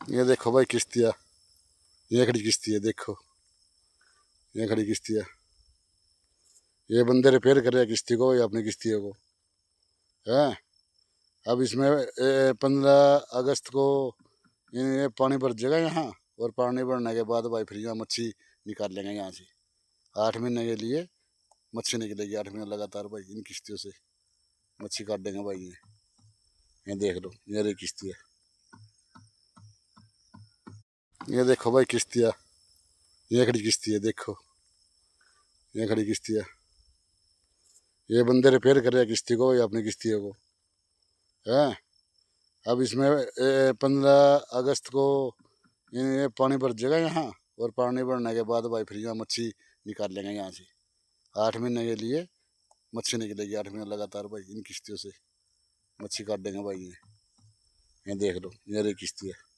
ये देखो भाई किश्तियाँ, ये खड़ी किश्ती है, देखो ये खड़ी किश्ती है। ये बंदे रिपेयर कर रहे हैं किश्ती को, ये अपनी किश्तियों को है। अब इसमें 15 अगस्त को ये पानी भर जाएगा यहाँ, और पानी भरने के बाद भाई फिर यहाँ मच्छी निकाल लेंगे यहाँ से। 8 महीने के लिए मच्छी निकलेगी, 8 महीने लगातार भाई इन किश्तियों से मच्छी काट देंगे भाई। ये देख लो, ये रही किश्ती है। ये देखो भाई किश्तियाँ, ये खड़ी किश्ती है, देखो ये खड़ी किश्ती है। ये बंदे रिपेयर कर रहे हैं किश्ती को, ये अपनी किश्तियों को है। अब इसमें 15 अगस्त को ये पानी भर जाएगा यहाँ, और पानी भरने के बाद भाई फिर यहाँ मच्छी निकाल लेंगे यहाँ से। 8 महीने के लिए मच्छी निकलेगी, 8 महीने लगातार भाई इन किश्तियों से मच्छी काट देंगे भाई। ये देख लो, ये रही किश्ती है।